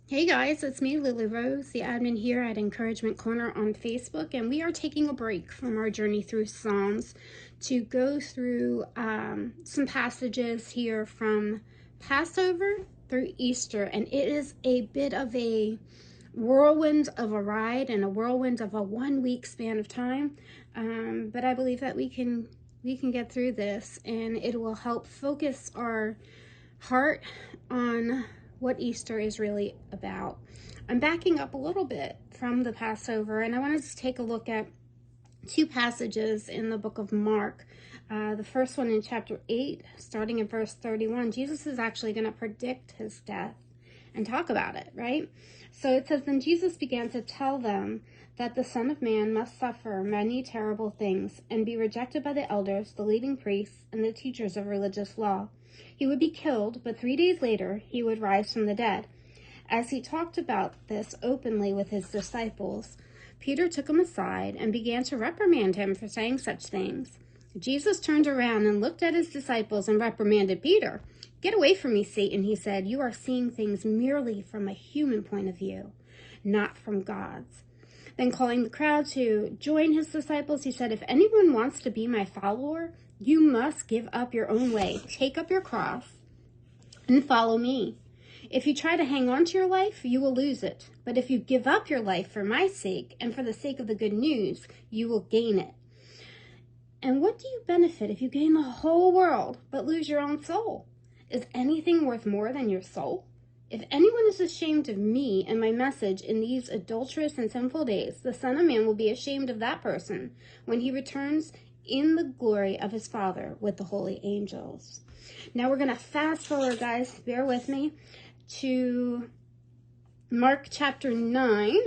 Hey guys, it's me, Lily Rose, the admin here at Encouragement Corner on Facebook, and we are taking a break from our journey through Psalms to go through some passages here from Passover through Easter, and it is a bit of a whirlwind of a ride and a whirlwind of a 1 week span of time, but I believe that we can get through this, and it will help focus our heart on what Easter is really about. I'm backing up a little bit from the Passover, and I wanted to take a look at two passages in the book of Mark. The first one in chapter 8, starting in verse 31. Jesus is actually going to predict his death and talk about it, right? So it says, "Then Jesus began to tell them that the Son of Man must suffer many terrible things and be rejected by the elders, the leading priests, and the teachers of religious law. He would be killed, but 3 days later he would rise from the dead." As he talked about this openly with his disciples, Peter took him aside and began to reprimand him for saying such things. Jesus turned around and looked at his disciples and reprimanded Peter. "Get away from me, Satan," he said. "You are seeing things merely from a human point of view, not from God's." Then calling the crowd to join his disciples, he said, "If anyone wants to be my follower, you must give up your own way, take up your cross, and follow me. If you try to hang on to your life, you will lose it. But if you give up your life for my sake and for the sake of the good news, you will gain it. And what do you benefit if you gain the whole world but lose your own soul? Is anything worth more than your soul? If anyone is ashamed of me and my message in these adulterous and sinful days, the Son of Man will be ashamed of that person when he returns in the glory of his Father with the holy angels." Now we're going to fast forward, guys, bear with me, to Mark chapter 9,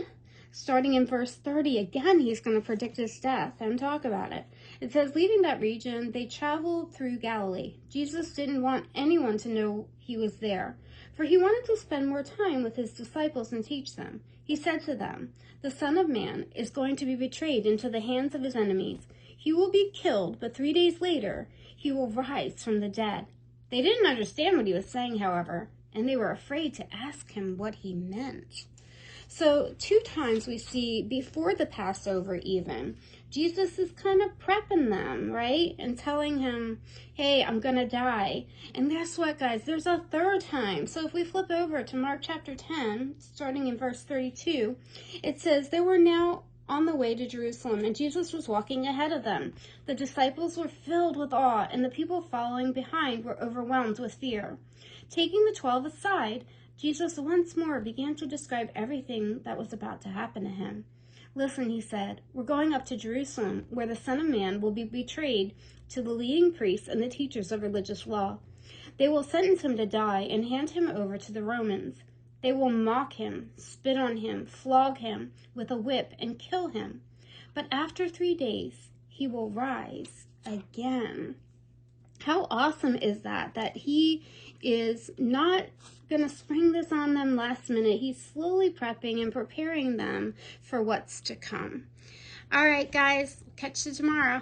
starting in verse 30. Again, he's going to predict his death and talk about it. It says, "Leaving that region, they traveled through Galilee. Jesus didn't want anyone to know he was there, for he wanted to spend more time with his disciples and teach them. He said to them, 'The Son of Man is going to be betrayed into the hands of his enemies. He will be killed, but 3 days later, he will rise from the dead.' They didn't understand what he was saying, however, and they were afraid to ask him what he meant." So 2 times we see before the Passover even, Jesus is kind of prepping them, right? And telling him, hey, I'm going to die. And guess what, guys? There's a 3rd time. So if we flip over to Mark chapter 10, starting in verse 32, it says, "They were now on the way to Jerusalem, and Jesus was walking ahead of them. The disciples were filled with awe, and the people following behind were overwhelmed with fear. Taking the 12 aside, Jesus once more began to describe everything that was about to happen to him. 'Listen,' he said, 'we're going up to Jerusalem, where the Son of Man will be betrayed to the leading priests and the teachers of religious law. They will sentence him to die and hand him over to the Romans. They will mock him, spit on him, flog him with a whip, and kill him. But after 3 days, he will rise again.'" How awesome is that? That he is not going to spring this on them last minute. He's slowly prepping and preparing them for what's to come. All right, guys, catch you tomorrow.